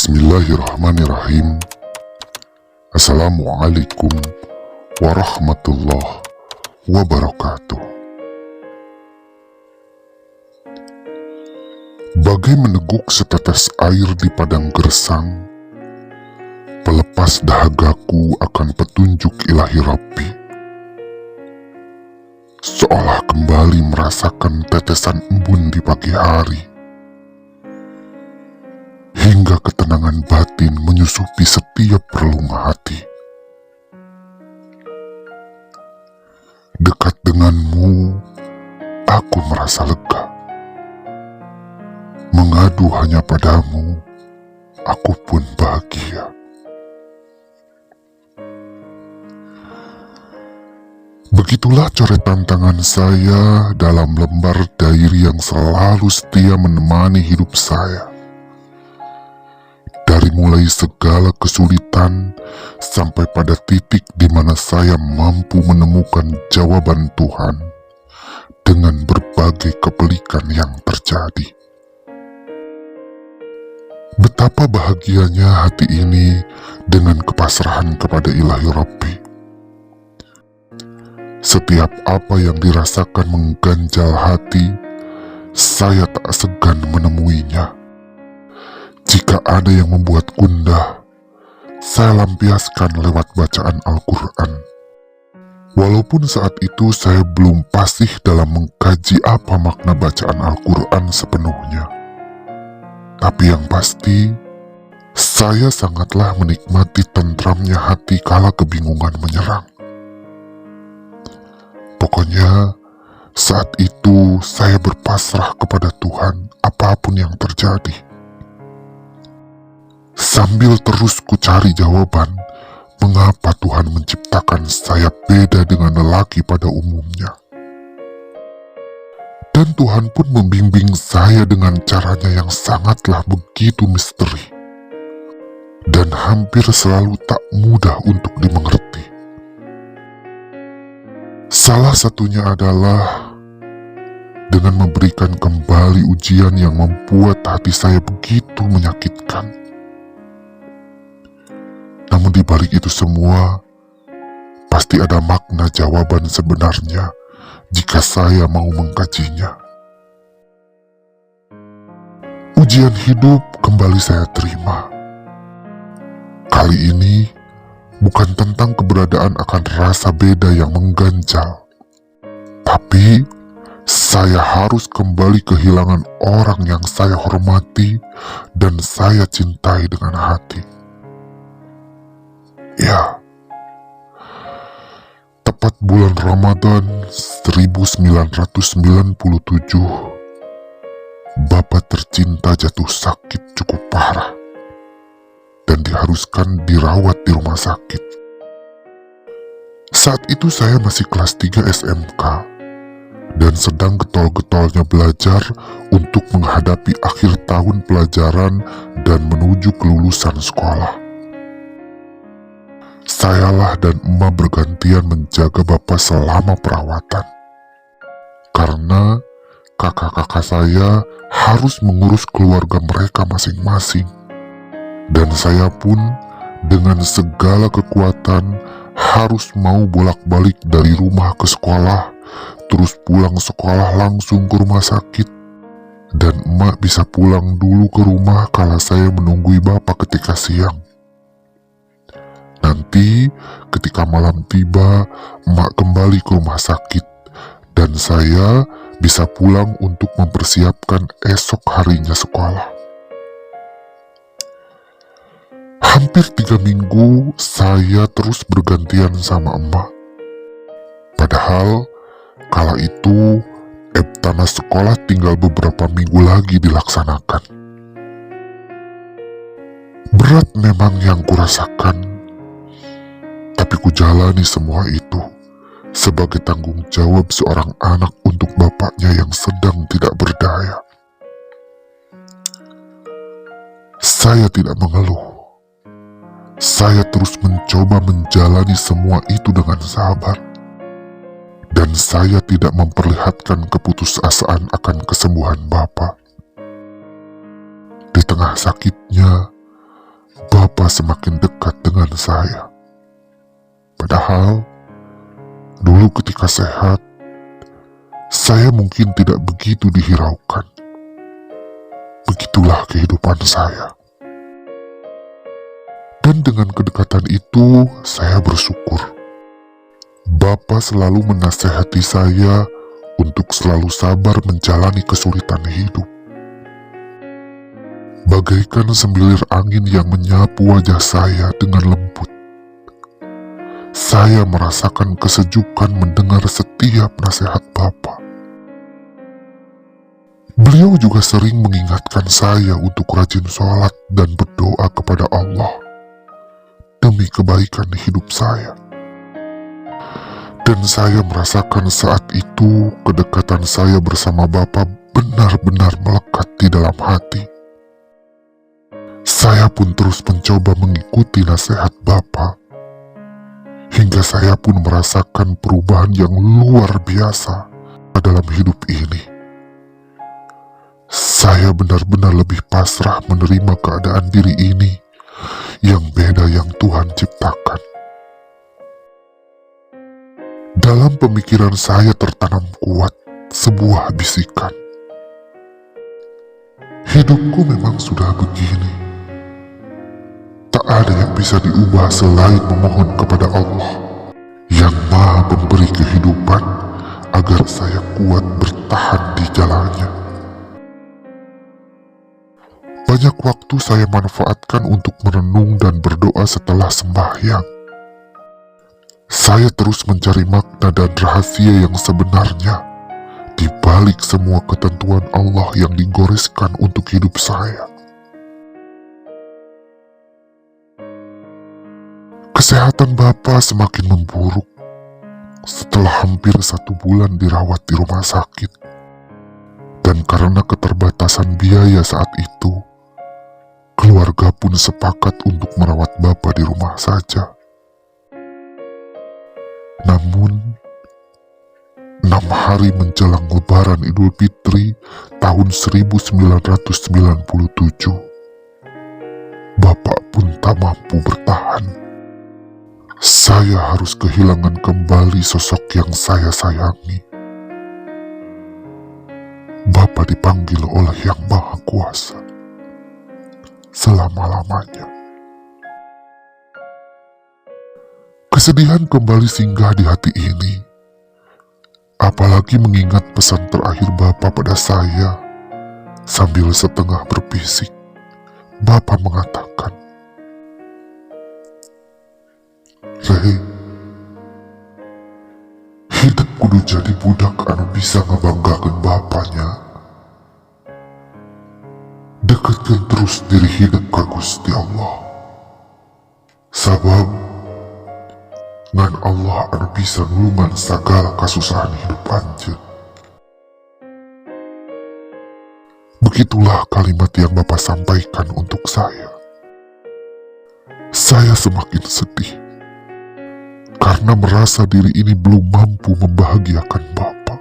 Bismillahirrahmanirrahim. Assalamualaikum warahmatullahi wabarakatuh. Bagai meneguk setetes air di padang gersang, pelepas dahagaku akan petunjuk ilahi Rabbi. Seolah kembali merasakan tetesan embun di pagi hari, hingga ketenangan batin menyusupi setiap relung hati. Dekat denganmu, aku merasa lega. Mengadu hanya padamu, aku pun bahagia. Begitulah coretan tangan saya dalam lembar diary yang selalu setia menemani hidup saya. Dari mulai segala kesulitan sampai pada titik di mana saya mampu menemukan jawaban Tuhan dengan berbagai kepelikan yang terjadi. Betapa bahagianya hati ini dengan kepasrahan kepada ilahi Rabbi. Setiap apa yang dirasakan mengganjal hati, saya tak segan menemuinya. Jika ada yang membuat gundah, saya lampiaskan lewat bacaan Al-Quran. Walaupun saat itu saya belum fasih dalam mengkaji apa makna bacaan Al-Quran sepenuhnya. Tapi yang pasti, saya sangatlah menikmati tentramnya hati kala kebingungan menyerang. Pokoknya, saat itu saya berpasrah kepada Tuhan apapun yang terjadi. Sambil terus kucari jawaban, mengapa Tuhan menciptakan saya beda dengan lelaki pada umumnya. Dan Tuhan pun membimbing saya dengan caranya yang sangatlah begitu misteri. Dan hampir selalu tak mudah untuk dimengerti. Salah satunya adalah dengan memberikan kembali ujian yang membuat hati saya begitu menyakitkan. Namun di balik itu semua, pasti ada makna jawaban sebenarnya jika saya mau mengkajinya. Ujian hidup kembali saya terima. Kali ini bukan tentang keberadaan akan rasa beda yang mengganjal, tapi saya harus kembali kehilangan orang yang saya hormati dan saya cintai dengan hati. Ya, tepat bulan Ramadan 1997, Bapak tercinta jatuh sakit cukup parah dan diharuskan dirawat di rumah sakit. Saat itu saya masih kelas 3 SMK dan sedang getol-getolnya belajar untuk menghadapi akhir tahun pelajaran dan menuju kelulusan sekolah. Sayalah dan emak bergantian menjaga Bapak selama perawatan. Karena kakak-kakak saya harus mengurus keluarga mereka masing-masing. Dan saya pun dengan segala kekuatan harus mau bolak-balik dari rumah ke sekolah, terus pulang sekolah langsung ke rumah sakit. Dan emak bisa pulang dulu ke rumah kala saya menunggui Bapak ketika siang. Nanti ketika malam tiba, emak kembali ke rumah sakit dan saya bisa pulang untuk mempersiapkan esok harinya sekolah. Hampir 3 minggu saya terus bergantian sama emak. Padahal kala itu Eptanas sekolah tinggal beberapa minggu lagi dilaksanakan. Berat memang yang kurasakan, tapi kujalani semua itu sebagai tanggung jawab seorang anak untuk bapaknya yang sedang tidak berdaya. Saya tidak mengeluh. Saya terus mencoba menjalani semua itu dengan sabar. Dan saya tidak memperlihatkan keputusasaan akan kesembuhan Bapak. Di tengah sakitnya, Bapak semakin dekat dengan saya. Padahal, dulu ketika sehat, saya mungkin tidak begitu dihiraukan. Begitulah kehidupan saya. Dan dengan kedekatan itu, saya bersyukur. Bapak selalu menasehati saya untuk selalu sabar menjalani kesulitan hidup. Bagaikan sembilir angin yang menyapu wajah saya dengan lembut. Saya merasakan kesejukan mendengar setiap nasihat Bapak. Beliau juga sering mengingatkan saya untuk rajin sholat dan berdoa kepada Allah demi kebaikan hidup saya. Dan saya merasakan saat itu kedekatan saya bersama Bapak benar-benar melekat di dalam hati. Saya pun terus mencoba mengikuti nasihat Bapak, hingga saya pun merasakan perubahan yang luar biasa dalam hidup ini. Saya benar-benar lebih pasrah menerima keadaan diri ini yang beda yang Tuhan ciptakan. Dalam pemikiran saya tertanam kuat sebuah bisikan. Hidupku memang sudah begini. Tak ada yang bisa diubah selain memohon kepada Allah yang Maha Pemberi kehidupan agar saya kuat bertahan di jalannya. Banyak waktu saya manfaatkan untuk merenung dan berdoa setelah sembahyang. Saya terus mencari makna dan rahasia yang sebenarnya di balik semua ketentuan Allah yang digoreskan untuk hidup saya. Kesehatan Bapak semakin memburuk setelah hampir 1 bulan dirawat di rumah sakit. Dan karena keterbatasan biaya saat itu, keluarga pun sepakat untuk merawat Bapak di rumah saja. Namun, 6 hari menjelang Lebaran Idul Fitri tahun 1997, Bapak pun tak mampu bertahan. Saya harus kehilangan kembali sosok yang saya sayangi. Bapak dipanggil oleh Yang Maha Kuasa selama-lamanya. Kesedihan kembali singgah di hati ini, apalagi mengingat pesan terakhir Bapak pada saya. Sambil setengah berbisik, Bapak mengatakan, "Rey, hidup kudu jadi budak anu bisa ngebanggakeun bapaknya. Dekatkan terus diri hidup ka Gusti Allah. Sabab ngan Allah anu bisa nulungan sagala kasusahan hidup anjeun." Begitulah kalimat yang Bapak sampaikan untuk saya. Saya semakin sedih karena merasa diri ini belum mampu membahagiakan Bapak.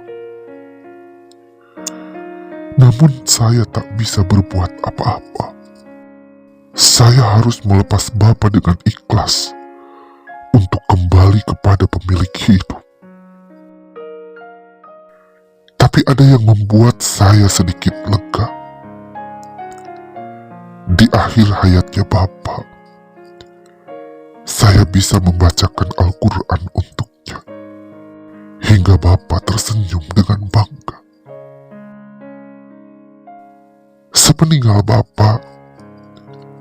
Namun saya tak bisa berbuat apa-apa. Saya harus melepas Bapak dengan ikhlas untuk kembali kepada pemilik hidup. Tapi ada yang membuat saya sedikit lega. Di akhir hayatnya Bapak, saya bisa membacakan Al-Quran untuknya, hingga Bapak tersenyum dengan bangga. Sepeninggal Bapak,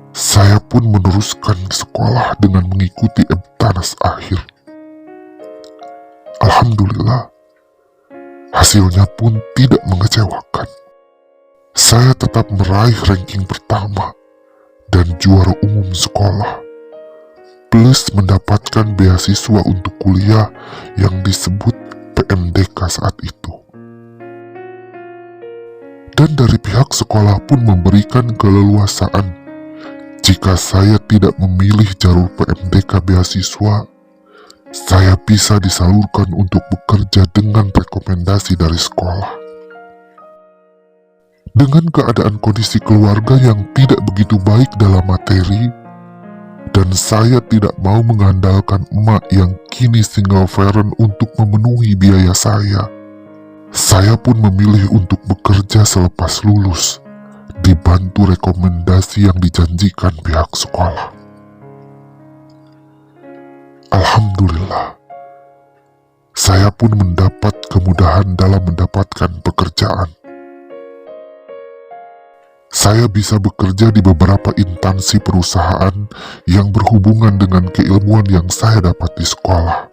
saya pun meneruskan sekolah dengan mengikuti emtanas akhir. Alhamdulillah, hasilnya pun tidak mengecewakan. Saya tetap meraih ranking pertama dan juara umum sekolah, plus mendapatkan beasiswa untuk kuliah yang disebut PMDK saat itu. Dan dari pihak sekolah pun memberikan keleluasaan jika saya tidak memilih jalur PMDK beasiswa, saya bisa disalurkan untuk bekerja dengan rekomendasi dari sekolah. Dengan keadaan kondisi keluarga yang tidak begitu baik dalam materi, Dan saya tidak mau mengandalkan emak yang kini single parent untuk memenuhi biaya saya. Saya pun memilih untuk bekerja selepas lulus, dibantu rekomendasi yang dijanjikan pihak sekolah. Alhamdulillah, saya pun mendapat kemudahan dalam mendapatkan pekerjaan. Saya bisa bekerja di beberapa instansi perusahaan yang berhubungan dengan keilmuan yang saya dapat di sekolah.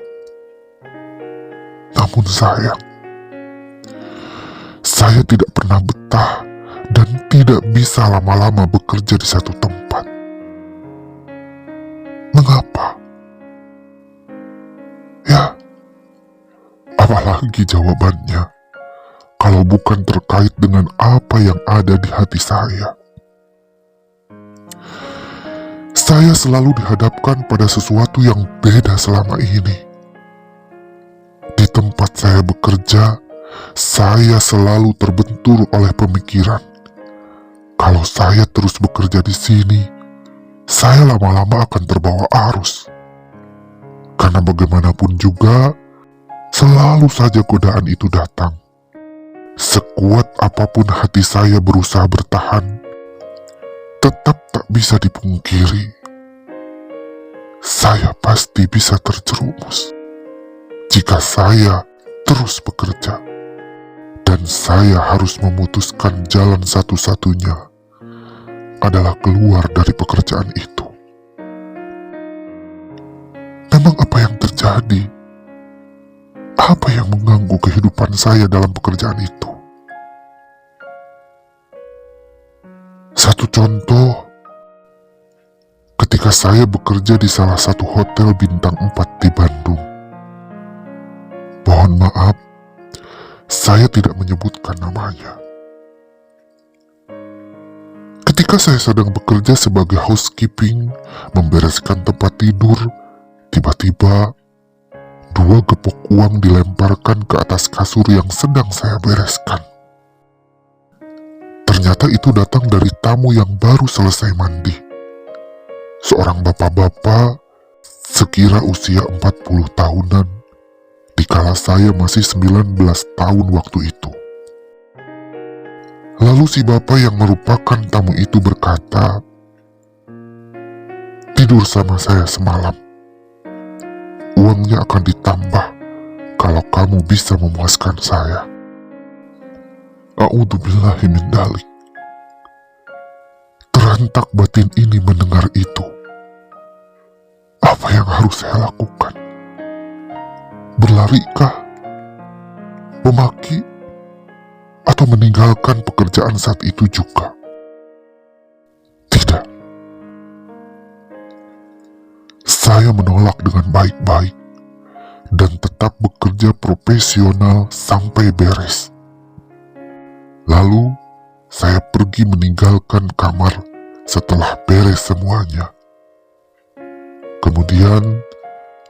Namun sayang, saya tidak pernah betah dan tidak bisa lama-lama bekerja di satu tempat. Mengapa? Ya, apalagi jawabannya kalau bukan terkait dengan apa yang ada di hati saya. Saya selalu dihadapkan pada sesuatu yang beda selama ini. Di tempat saya bekerja, saya selalu terbentur oleh pemikiran. Kalau saya terus bekerja di sini, saya lama-lama akan terbawa arus. Karena bagaimanapun juga, selalu saja godaan itu datang. Sekuat apapun hati saya berusaha bertahan, tetap tak bisa dipungkiri. Saya pasti bisa terjerumus jika saya terus bekerja. Dan saya harus memutuskan jalan satu-satunya adalah keluar dari pekerjaan itu. Memang apa yang terjadi? Apa yang mengganggu kehidupan saya dalam pekerjaan itu? Satu contoh, ketika saya bekerja di salah satu hotel bintang 4 di Bandung. Mohon maaf, saya tidak menyebutkan namanya. Ketika saya sedang bekerja sebagai housekeeping, membereskan tempat tidur, tiba-tiba 2 gepok uang dilemparkan ke atas kasur yang sedang saya bereskan. Ternyata itu datang dari tamu yang baru selesai mandi. Seorang bapak-bapak sekira usia 40 tahunan, dikala saya masih 19 tahun waktu itu. Lalu si bapak yang merupakan tamu itu berkata, "Tidur sama saya semalam. Uangnya akan ditambah kalau kamu bisa memuaskan saya." A'udzubillahi min dzalik. Terantak batin ini mendengar itu. Apa yang harus saya lakukan? Berlarikah? Memaki? Atau meninggalkan pekerjaan saat itu juga? Tidak. Saya menolak dengan baik-baik dan tetap bekerja profesional sampai beres. Lalu, saya pergi meninggalkan kamar setelah beres semuanya. Kemudian,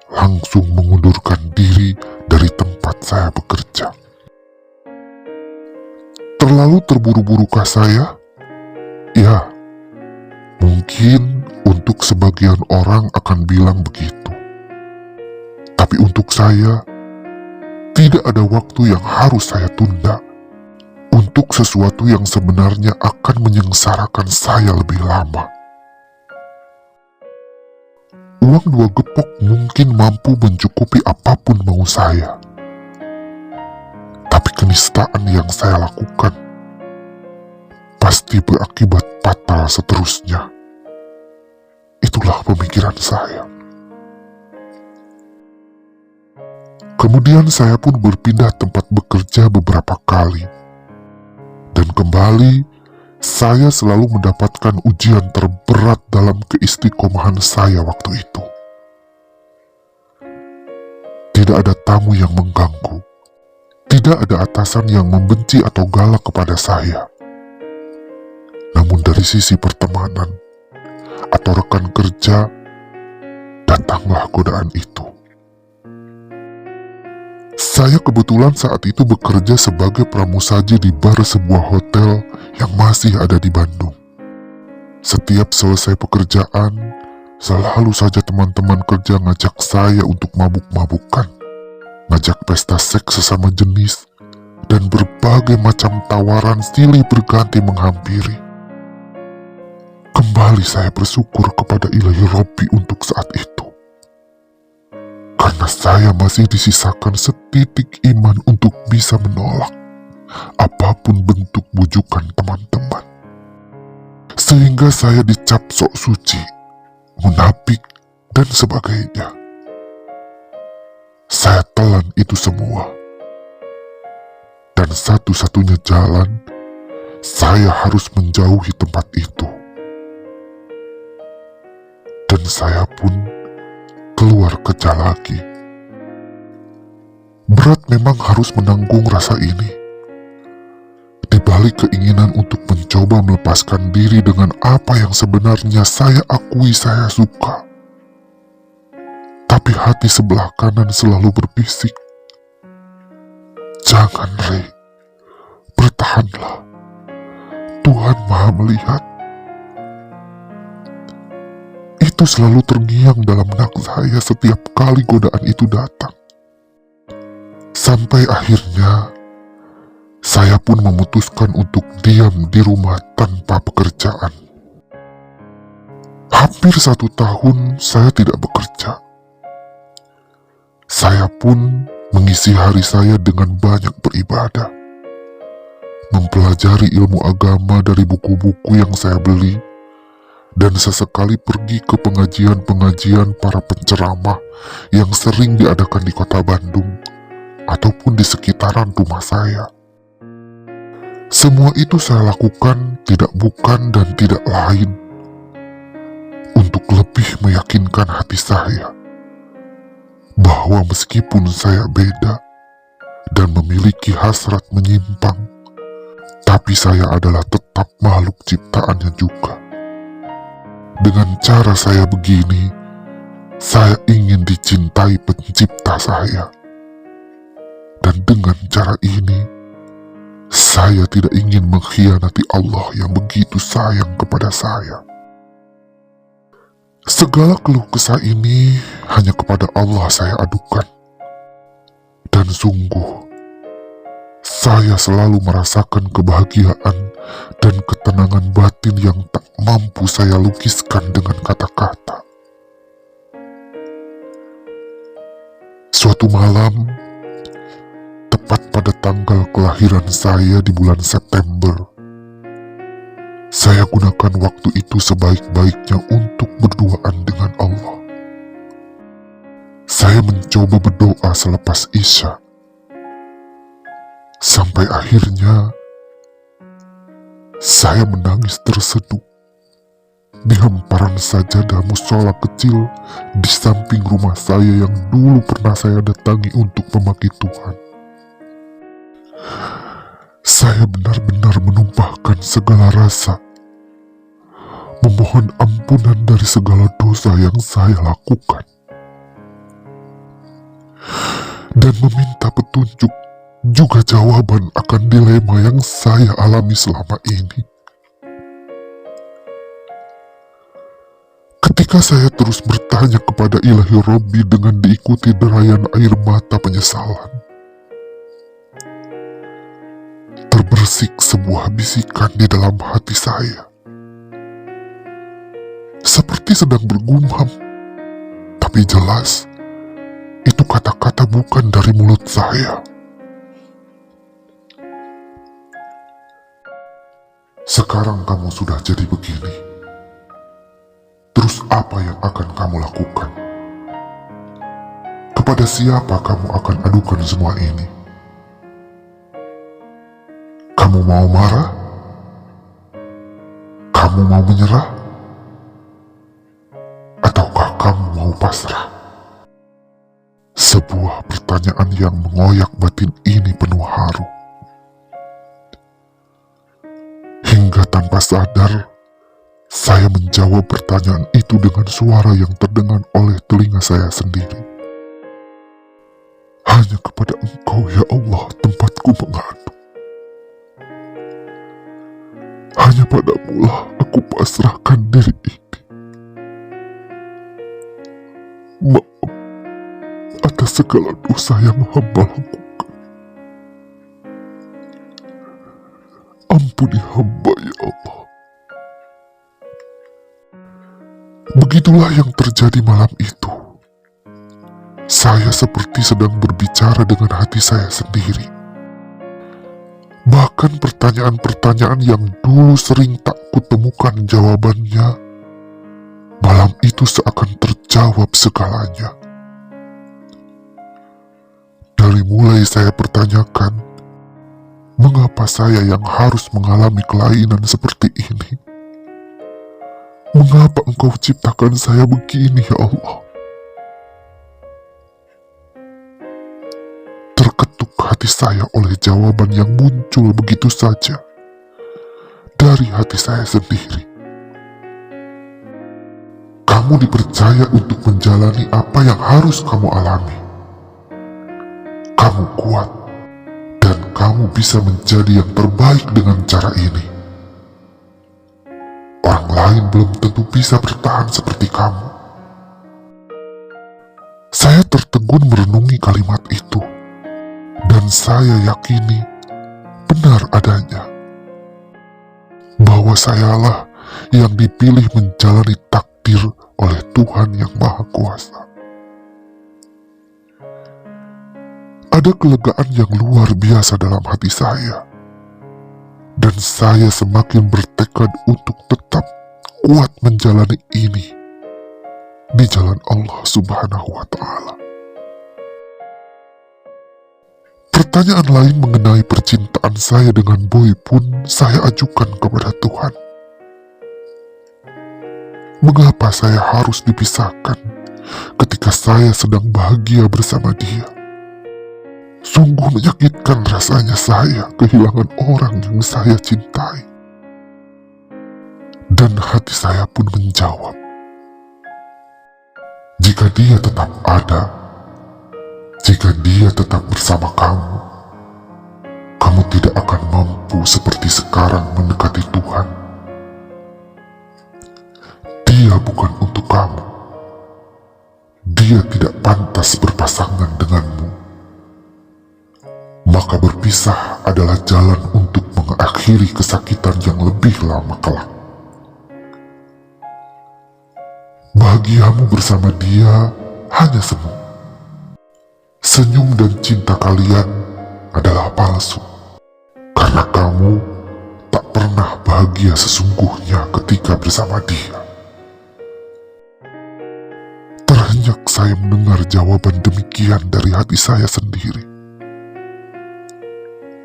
langsung mengundurkan diri dari tempat saya bekerja. Terlalu terburu-burukah saya? Ya, mungkin untuk sebagian orang akan bilang begitu. Tapi untuk saya, tidak ada waktu yang harus saya tunda untuk sesuatu yang sebenarnya akan menyengsarakan saya lebih lama. Uang 2 gepok mungkin mampu mencukupi apapun mau saya. Tapi kenistaan yang saya lakukan pasti berakibat fatal seterusnya. Itulah pemikiran saya. Kemudian saya pun berpindah tempat bekerja beberapa kali. Dan kembali, saya selalu mendapatkan ujian terberat dalam keistiqomahan saya waktu itu. Tidak ada tamu yang mengganggu. Tidak ada atasan yang membenci atau galak kepada saya. Namun dari sisi pertemanan atau rekan kerja, datanglah godaan itu. Saya kebetulan saat itu bekerja sebagai pramusaji di bar sebuah hotel yang masih ada di Bandung. Setiap selesai pekerjaan, Selalu saja teman-teman kerja ngajak saya untuk mabuk-mabukan, ngajak pesta seks sesama jenis, dan berbagai macam tawaran silih berganti menghampiri. Kembali saya bersyukur kepada Ilahi Robbi untuk saat itu. Karena saya masih disisakan setitik iman untuk bisa menolak apapun bentuk bujukan teman-teman. Sehingga saya dicap sok suci, munafik, dan sebagainya. Saya telan itu semua. Dan satu-satunya jalan, saya harus menjauhi tempat itu. Dan saya pun keluar kerja lagi. Berat memang harus menanggung rasa ini. Di balik keinginan untuk mencoba melepaskan diri dengan apa yang sebenarnya saya akui saya suka. Tapi hati sebelah kanan selalu berbisik, "Jangan, Rey, bertahanlah. Tuhan Maha melihat." Itu selalu terngiang dalam benak saya setiap kali godaan itu datang. Sampai akhirnya, saya pun memutuskan untuk diam di rumah tanpa pekerjaan. Hampir 1 tahun saya tidak bekerja. Saya pun mengisi hari saya dengan banyak beribadah, mempelajari ilmu agama dari buku-buku yang saya beli, dan sesekali pergi ke pengajian-pengajian para penceramah yang sering diadakan di kota Bandung ataupun di sekitaran rumah saya. Semua itu saya lakukan tidak bukan dan tidak lain untuk lebih meyakinkan hati saya bahwa meskipun saya beda dan memiliki hasrat menyimpang, tapi saya adalah tetap makhluk ciptaannya juga. Dengan cara saya begini, saya ingin dicintai pencipta saya. Dan dengan cara ini, saya tidak ingin mengkhianati Allah yang begitu sayang kepada saya. Segala keluh kesah ini hanya kepada Allah saya adukan. Dan sungguh, saya selalu merasakan kebahagiaan dan ketenangan batin yang tak mampu saya lukiskan dengan kata-kata. Suatu malam, tepat pada tanggal kelahiran saya di bulan September, saya gunakan waktu itu sebaik-baiknya untuk berduaan dengan Allah. Saya mencoba berdoa selepas Isya. Sampai akhirnya, saya menangis terseduh di hamparan sajadah mushola kecil di samping rumah saya yang dulu pernah saya datangi untuk memaki Tuhan. Saya benar-benar menumpahkan segala rasa, memohon ampunan dari segala dosa yang saya lakukan, dan meminta petunjuk juga jawaban akan dilema yang saya alami selama ini. Ketika saya terus bertanya kepada Ilahi Robbi dengan diikuti derayan air mata penyesalan, terbersik sebuah bisikan di dalam hati saya. Seperti sedang bergumam, tapi jelas itu kata-kata bukan dari mulut saya. Sekarang kamu sudah jadi begini. Terus apa yang akan kamu lakukan? Kepada siapa kamu akan adukan semua ini? Kamu mau marah? Kamu mau menyerah? Ataukah kamu mau pasrah? Sebuah pertanyaan yang mengoyak batin ini penuh haru. Hingga tanpa sadar, saya menjawab pertanyaan itu dengan suara yang terdengar oleh telinga saya sendiri. Hanya kepada Engkau ya Allah tempatku mengadu. Hanya padamulah aku pasrahkan diri ini. Maaf atas segala dosa yang hamba lakukan. Ampuni hamba ya Allah. Begitulah yang terjadi malam itu. Saya seperti sedang berbicara dengan hati saya sendiri. Bahkan pertanyaan-pertanyaan yang dulu sering tak kutemukan jawabannya, malam itu seakan terjawab segalanya. Dari mulai saya pertanyakan, mengapa saya yang harus mengalami kelainan seperti ini? Mengapa Engkau ciptakan saya begini, ya Allah? Terketuk hati saya oleh jawaban yang muncul begitu saja dari hati saya sendiri. Kamu dipercaya untuk menjalani apa yang harus kamu alami. Kamu kuat, dan kamu bisa menjadi yang terbaik dengan cara ini. Orang lain belum tentu bisa bertahan seperti kamu. Saya tertegun merenungi kalimat itu, dan saya yakini benar adanya bahwa sayalah yang dipilih menjalani takdir oleh Tuhan yang Maha Kuasa. Ada kelegaan yang luar biasa dalam hati saya, dan saya semakin bertekad untuk tetap kuat menjalani ini di jalan Allah Subhanahu wa Ta'ala. Pertanyaan lain mengenai percintaan saya dengan Boy pun saya ajukan kepada Tuhan. Mengapa saya harus dipisahkan ketika saya sedang bahagia bersama dia? Sungguh menyakitkan rasanya saya kehilangan orang yang saya cintai. Dan hati saya pun menjawab, jika dia tetap ada, jika dia tetap bersama kamu, kamu tidak akan mampu seperti sekarang mendekati Tuhan. Dia bukan untuk kamu. Dia tidak pantas berpasangan denganmu. Maka berpisah adalah jalan untuk mengakhiri kesakitan yang lebih lama kelak. Bahagiamu bersama dia hanya semu. Senyum dan cinta kalian adalah palsu, karena kamu tak pernah bahagia sesungguhnya ketika bersama dia. Terhenyak saya mendengar jawaban demikian dari hati saya sendiri.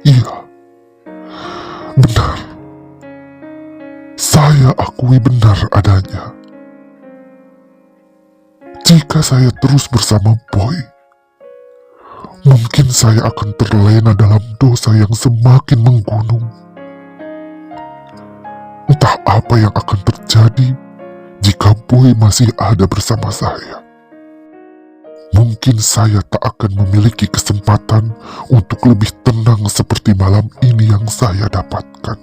Iya, benar. Saya akui benar adanya. Jika saya terus bersama Boy, mungkin saya akan terlena dalam dosa yang semakin menggunung. Entah apa yang akan terjadi jika Boy masih ada bersama saya. Mungkin saya tak akan memiliki kesempatan untuk lebih tenang seperti malam ini yang saya dapatkan.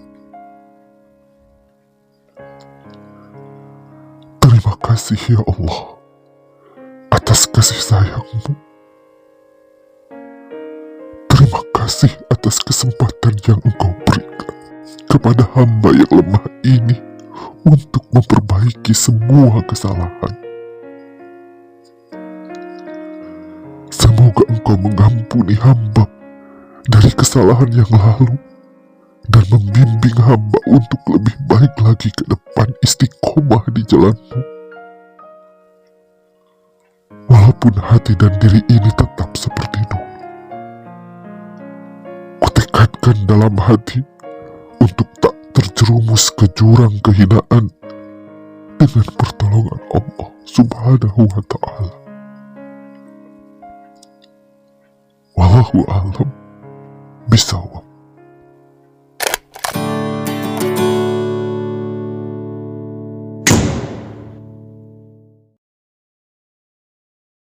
Terima kasih ya Allah atas kasih sayang-Mu. Terima kasih atas kesempatan yang Engkau berikan kepada hamba yang lemah ini untuk memperbaiki semua kesalahan. Semoga Engkau mengampuni hamba dari kesalahan yang lalu dan membimbing hamba untuk lebih baik lagi ke depan, istiqomah di jalan-Mu. Walaupun hati dan diri ini tetap seperti dulu, kutekadkan dalam hati untuk tak terjerumus ke jurang kehinaan dengan pertolongan Allah Subhanahu wa Ta'ala. Wallahu a'lam bishawab.